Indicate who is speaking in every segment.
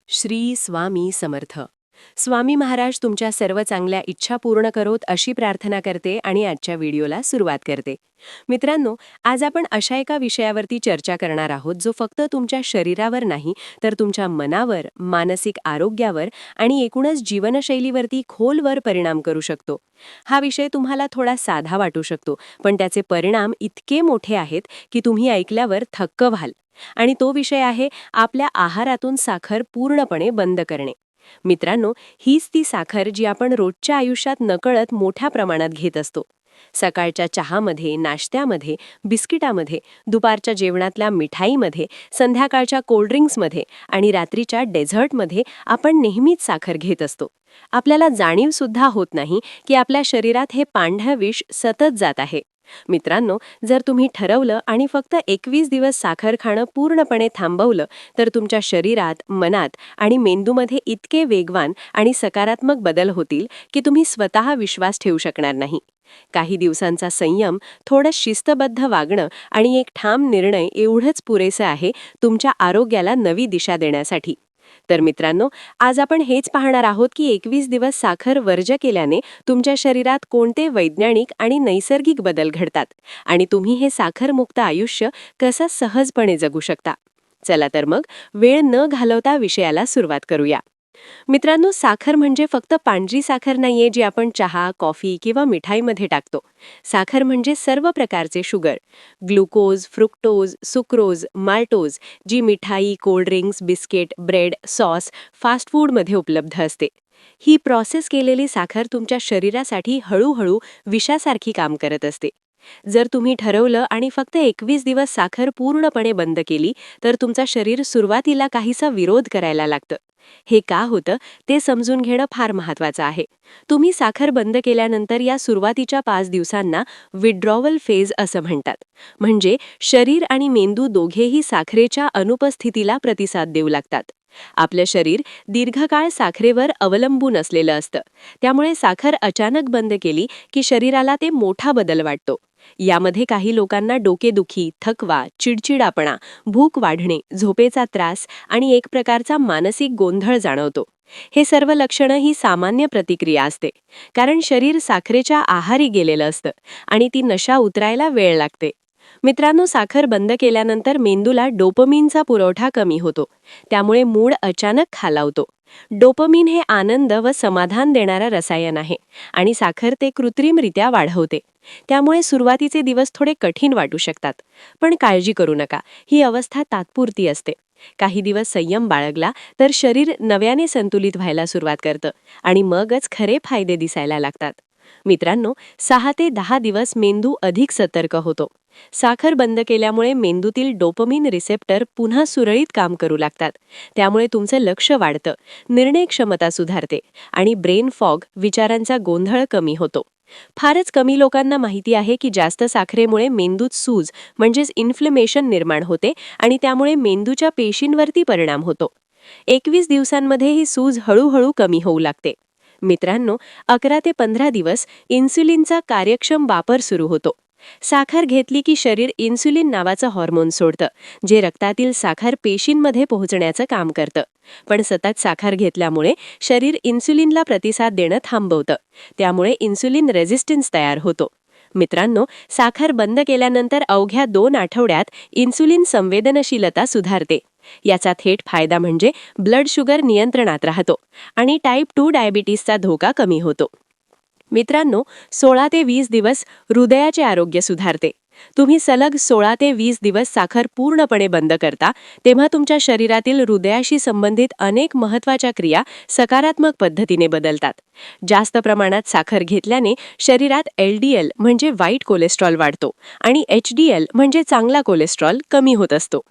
Speaker 1: श्री स्वामी समर्थ. स्वामी महाराज तुमच्या सर्व चांगल्या इच्छा पूर्ण करोत अशी प्रार्थना करते आणि आजच्या व्हिडिओला सुरुवात करते. मित्रांनो, आज आपण अशा एका विषयावरती चर्चा करणार आहोत जो फक्त तुमच्या शरीरावर नाही तर तुमच्या मनावर, मानसिक आरोग्यावर आणि एकूणच जीवनशैलीवरती खोलवर परिणाम करू शकतो. हा विषय तुम्हाला थोडा साधा वाटू शकतो, पण त्याचे परिणाम इतके मोठे आहेत की तुम्ही ऐकल्यावर थक्क व्हाल. आणि तो विषय आहे आपल्या आहारातून साखर पूर्णपणे बंद करणे. मित्रांनो, हीच ती साखर जी आपण रोजच्या आयुष्यात नकळत मोठ्या प्रमाणात घेत असतो. सकाळच्या चहामध्ये, नाश्त्यामध्ये, बिस्किटामध्ये, दुपारच्या जेवणातल्या मिठाईमध्ये, संध्याकाळच्या कोल्ड्रिंक्समध्ये आणि रात्रीच्या डेझर्टमध्ये आपण नेहमीच साखर घेत असतो. आपल्याला जाणीवसुद्धा होत नाही की आपल्या शरीरात हे पांढरं विष सतत जात आहे. मित्रांनो, जर तुम्ही ठरवलं आणि फक्त 21 दिवस साखर खाणं पूर्णपणे थांबवलं तर तुमच्या शरीरात, मनात आणि मेंदूमध्ये इतके वेगवान आणि सकारात्मक बदल होतील की तुम्ही स्वतः विश्वास ठेवू शकणार नाही. काही दिवसांचा संयम, थोडं शिस्तबद्ध वागणं आणि एक ठाम निर्णय एवढंच पुरेसं आहे तुमच्या आरोग्याला नवी दिशा देण्यासाठी. तर मित्रांनो, आज आपण हेच पाहणार आहोत की 21 दिवस साखर वर्ज्य केल्याने तुमच्या शरीरात कोणते वैज्ञानिक आणि नैसर्गिक बदल घडतात आणि तुम्ही हे साखरमुक्त आयुष्य कसं सहजपणे जगू शकता. चला तर मग वेळ न घालवता विषयाला सुरुवात करूया. मित्रांनो, साखर म्हणजे फक्त पांढरी साखर नाहीये जी आपण चहा, कॉफी किंवा मिठाईमध्ये टाकतो. साखर म्हणजे सर्व प्रकारचे sugar, glucose, fructose, sucrose, maltose, जी मिठाई, cold drinks, biscuit, bread, sauce, fast फूडमध्ये उपलब्ध असते. ही प्रोसेस केलेली साखर तुमच्या शरीरासाठी हळूहळू विषासारखी काम करत असते. जर तुम्ही ठरवलं आणि फक्त 21 दिवस साखर पूर्णपणे बंद केली तर तुमचं शरीर सुरुवातीला काहीसा विरोध करायला लागतं. हे का होतं ते समजून घेणं फार महत्त्वाचं आहे. तुम्ही साखर बंद केल्यानंतर या सुरुवातीच्या 5 दिवसांना विड्रॉवल फेज असं म्हणतात. म्हणजे शरीर आणि मेंदू दोघेही साखरेच्या अनुपस्थितीला प्रतिसाद देऊ लागतात. आपलं शरीर दीर्घकाळ साखरेवर अवलंबून असलेलं असतं. त्यामुळे साखर अचानक बंद केली की शरीराला ते मोठा बदल वाटतो. यामध्ये काही लोकांना डोकेदुखी, थकवा, चिडचिडापणा, भूक वाढणे, झोपेचा त्रास आणि एक प्रकारचा मानसिक गोंधळ जाणवतो. हे सर्व लक्षणं ही सामान्य प्रतिक्रिया असते, कारण शरीर साखरेच्या आहारी गेलेलं असतं आणि ती नशा उतरायला वेळ लागते. मित्रांनो, साखर बंद केल्यानंतर मेंदूला डोपामिनचा पुरवठा कमी होतो. त्यामुळे मूड अचानक खालावतो. डोपामिन हे आनंद व समाधान देणारं रसायन आहे आणि साखर ते कृत्रिमरित्या वाढवते. त्यामुळे सुरुवातीचे दिवस थोडे कठीण वाटू शकतात. पण काळजी करू नका, ही अवस्था तात्पुरती असते. काही दिवस संयम बाळगला तर शरीर नव्याने संतुलित व्हायला सुरुवात करतं आणि मगच खरे फायदे दिसायला लागतात. मित्रांनो, 6 ते 10 दिवस मेंदू अधिक सतर्क होतो. साखर बंद केल्यामुळे मेंदूतील डोपामिन रिसेप्टर पुन्हा सुरळीत काम करू लागतात. त्यामुळे तुमचं लक्ष वाढतं, निर्णय क्षमता सुधारते आणि ब्रेन फॉग, विचारांचा गोंधळ कमी होतो. फारच कमी लोकांना माहिती आहे की जास्त साखरेमुळे मेंदूत सूज म्हणजेच इन्फ्लेमेशन निर्माण होते आणि त्यामुळे मेंदूच्या पेशींवरती परिणाम होतो. 21 दिवसांमध्ये ही सूज हळूहळू कमी होऊ लागते. मित्रांनो, 11 ते 15 दिवस इन्सुलिनचा कार्यक्षम वापर सुरू होतो. साखर घेतली की शरीर इन्सुलिन नावाचं हॉर्मोन सोडतं, जे रक्तातील साखर पेशींमध्ये पोहोचण्याचं काम करतं. पण सतत साखर घेतल्यामुळे शरीर इन्सुलिनला प्रतिसाद देणं थांबवतं. त्यामुळे इन्सुलिन रेझिस्टन्स तयार होतो. मित्रांनो, साखर बंद केल्यानंतर अवघ्या 2 आठवड्यात इन्सुलिन संवेदनशीलता सुधारते. याचा थेट फायदा म्हणजे ब्लड शुगर नियंत्रणात राहतो आणि टाईप 2 डायबिटीसचा धोका कमी होतो. मित्रांनो, 16 ते 20 दिवस हृदयाचे आरोग्य सुधारते. तुम्ही सलग 16 ते 20 दिवस साखर पूर्णपणे बंद करता, तेव्हा तुमच्या शरीरातील हृदयाशी संबंधित अनेक महत्त्वाच्या क्रिया सकारात्मक पद्धतीने बदलतात. जास्त प्रमाणात साखर घेतल्याने शरीरात LDL म्हणजे वाईट कोलेस्ट्रॉल वाढतो आणि HDL म्हणजे चांगला कोलेस्ट्रॉल कमी होत असतो.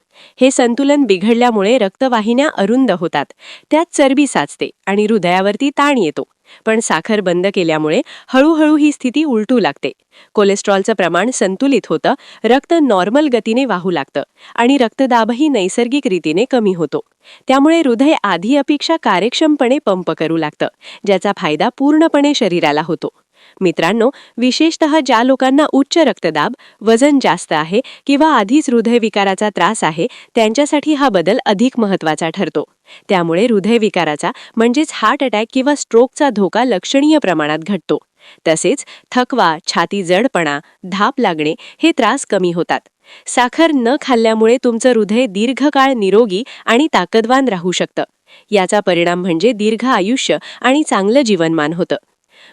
Speaker 1: हे संतुलन बिघडल्यामुळे रक्तवाहिन्या अरुंद होतात, त्यात चरबी साचते आणि हृदयावरती ताण येतो. पण साखर बंद केल्यामुळे हळूहळू ही स्थिती उलटू लागते. कोलेस्ट्रॉलचं प्रमाण संतुलित होतं, रक्त नॉर्मल गतीने वाहू लागतं आणि रक्तदाबही नैसर्गिक रीतीने कमी होतो. त्यामुळे हृदय आधी अपेक्षा कार्यक्षमपणे पंप करू लागतं, ज्याचा फायदा पूर्णपणे शरीराला होतो. मित्रांनो, विशेषतः ज्या लोकांना उच्च रक्तदाब, वजन जास्त आहे किंवा आधीच हृदयविकाराचा त्रास आहे, त्यांच्यासाठी हा बदल अधिक महत्त्वाचा ठरतो. त्यामुळे हृदयविकाराचा म्हणजेच हार्ट अटॅक किंवा स्ट्रोकचा धोका लक्षणीय प्रमाणात घटतो. तसेच थकवा, छाती जडपणा, धाप लागणे हे त्रास कमी होतात. साखर न खाल्ल्यामुळे तुमचं हृदय दीर्घकाळ निरोगी आणि ताकदवान राहू शकतं. याचा परिणाम म्हणजे दीर्घ आयुष्य आणि चांगलं जीवनमान होतं.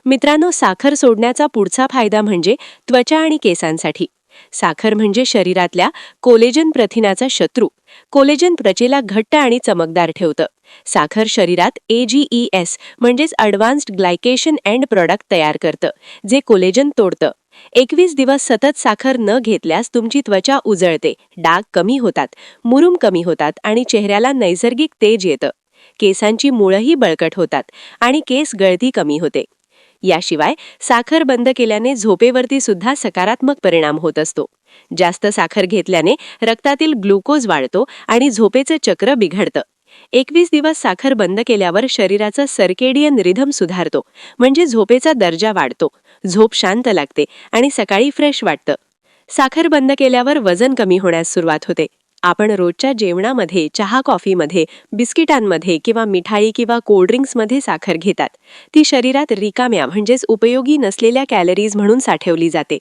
Speaker 1: मित्रांनो, साखर सोडण्याचा पुढचा फायदा म्हणजे त्वचा आणि केसांसाठी. साखर म्हणजे शरीरातल्या कोलेजन प्रथिनाचा शत्रू. कोलेजन त्वचेला घट्ट आणि चमकदार ठेवतं. साखर शरीरात AGEs म्हणजेच ॲडव्हान्स्ड ग्लायकेशन एंड प्रॉडक्ट तयार करतं, जे कोलेजन तोडतं. 21 दिवस सतत साखर न घेतल्यास तुमची त्वचा उजळते, डाग कमी होतात, मुरूम कमी होतात आणि चेहऱ्याला नैसर्गिक तेज येतं. केसांची मुळंही बळकट होतात आणि केस गळती कमी होते. याशिवाय साखर बंद केल्याने झोपेवरती सुद्धा सकारात्मक परिणाम होत असतो. जास्त साखर घेतल्याने रक्तातील ग्लुकोज वाढतो आणि झोपेचं चक्र बिघडतं. 21 दिवस साखर बंद केल्यावर शरीराचा सर्केडियन रिधम सुधारतो, म्हणजे झोपेचा दर्जा वाढतो, झोप शांत लागते आणि सकाळी फ्रेश वाटतं. साखर बंद केल्यावर वजन कमी होण्यास सुरुवात होते. आपण रोजच्या जेवणामध्ये, चहा कॉफीमध्ये, बिस्किटांमध्ये किंवा मिठाई किंवा कोल्ड्रिंक्समध्ये साखर घेतात. ती शरीरात रिकाम्या म्हणजेच उपयोगी नसलेल्या कॅलरीज म्हणून साठवली जाते.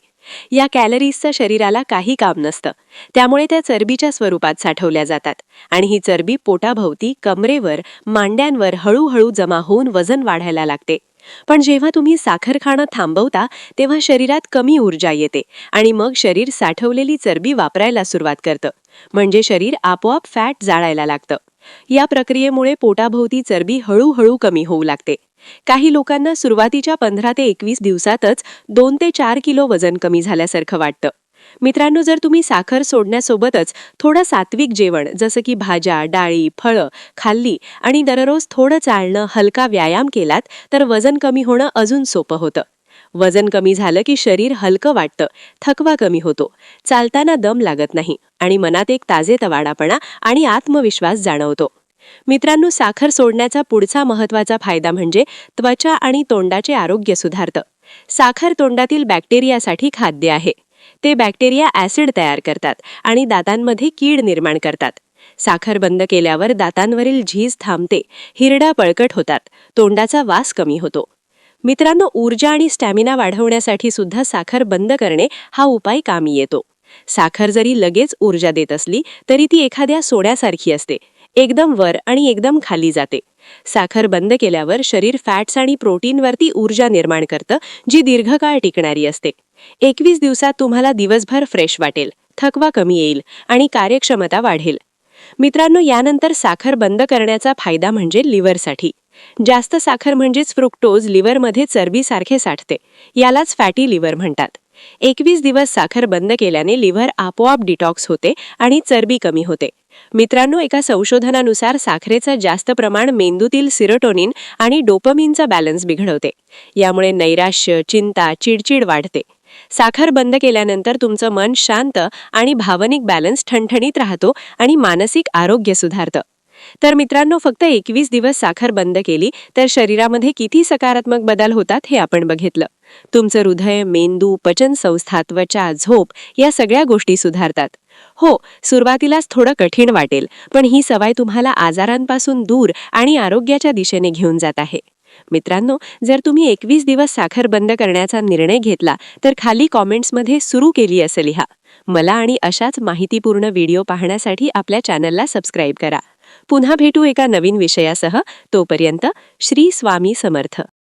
Speaker 1: या कॅलरीजचं शरीराला काही काम नसतं, त्यामुळे त्या चरबीच्या स्वरूपात साठवल्या जातात आणि ही चरबी पोटाभोवती, कमरेवर, मांड्यांवर हळूहळू जमा होऊन वजन वाढायला लागते. पण जेव्हा तुम्ही साखर खाणं थांबवता, तेव्हा शरीरात कमी ऊर्जा येते आणि मग शरीर साठवलेली चरबी वापरायला सुरुवात करतं, म्हणजे शरीर आपोआप फॅट जाळायला लागतं. या प्रक्रियेमुळे पोटाभोवती चरबी हळूहळू कमी होऊ लागते. काही लोकांना सुरुवातीच्या 15 ते 21 दिवसातच 2 ते 4 किलो वजन कमी झाल्यासारखं वाटतं. मित्रांनो, जर तुम्ही साखर सोडण्यासोबतच थोडं सात्विक जेवण जसं की भाज्या, डाळी, फळं खाल्ली आणि दररोज थोडं चालणं, हलका व्यायाम केलात तर वजन कमी होणं अजून सोपं होतं. वजन कमी झालं की शरीर हलकं वाटतं, थकवा कमी होतो, चालताना दम लागत नाही आणि मनात एक ताजेतवाडापणा आणि आत्मविश्वास जाणवतो. मित्रांनो, साखर सोडण्याचा पुढचा महत्त्वाचा फायदा म्हणजे त्वचा आणि तोंडाचे आरोग्य सुधारतं. साखर तोंडातील बॅक्टेरियासाठी खाद्य आहे. ते बॅक्टेरिया ॲसिड तयार करतात आणि दातांमध्ये कीड निर्माण करतात. साखर बंद केल्यावर दातांवरील झीज थांबते, हिरडा बळकट होतात, तोंडाचा वास कमी होतो. मित्रांनो, ऊर्जा आणि स्टॅमिना वाढवण्यासाठी सुद्धा साखर बंद करणे हा उपाय कामी येतो. साखर जरी लगेच ऊर्जा देत असली तरी ती एखाद्या सोड्यासारखी असते, एकदम वर आणि एकदम खाली जाते. साखर बंद केल्यावर शरीर फॅट्स आणि प्रोटीनवरती ऊर्जा निर्माण करतं, जी दीर्घकाळ टिकणारी असते. 21 दिवसात तुम्हाला दिवसभर फ्रेश वाटेल, थकवा कमी येईल आणि कार्यक्षमता वाढेल. मित्रांनो, यानंतर साखर बंद करण्याचा फायदा म्हणजे लिव्हरसाठी. जास्त साखर म्हणजेच फ्रुक्टोज लिव्हरमध्ये चरबीसारखे साठते. यालाच फॅटी लिव्हर म्हणतात. 21 दिवस साखर बंद केल्याने लिव्हर आपोआप डिटॉक्स होते आणि चरबी कमी होते. मित्रांनो, एका संशोधनानुसार साखरेचं जास्त प्रमाण मेंदूतील सिरोटोनिन आणि डोपामिनचा बॅलन्स बिघडवते. यामुळे नैराश्य, चिंता, चिडचिड वाढते. साखर बंद केल्यानंतर तुमचं मन शांत आणि भावनिक बॅलन्स ठणठणीत राहतो आणि मानसिक आरोग्य सुधारतं. तर मित्रांनो, फक्त 21 दिवस साखर बंद केली तर शरीरामध्ये किती सकारात्मक बदल होतात हे आपण बघितलं. तुमचं हृदय, मेंदू, पचनसंस्था, त्वचा, झोप या सगळ्या गोष्टी सुधारतात. हो, सुरुवातीलाच थोडं कठीण वाटेल, पण ही सवय तुम्हाला आजारांपासून दूर आणि आरोग्याच्या दिशेने घेऊन जात आहे. मित्रांनो, जर तुम्ही 21 दिवस साखर बंद करण्याचा निर्णय घेतला तर खाली कॉमेंट्समध्ये सुरू केली असं लिहा. मला आणि अशाच माहितीपूर्ण व्हिडिओ पाहण्यासाठी आपल्या चॅनलला सबस्क्राईब करा. पुन्हा भेटू एका नवीन विषयासह. तोपर्यंत श्री स्वामी समर्थ.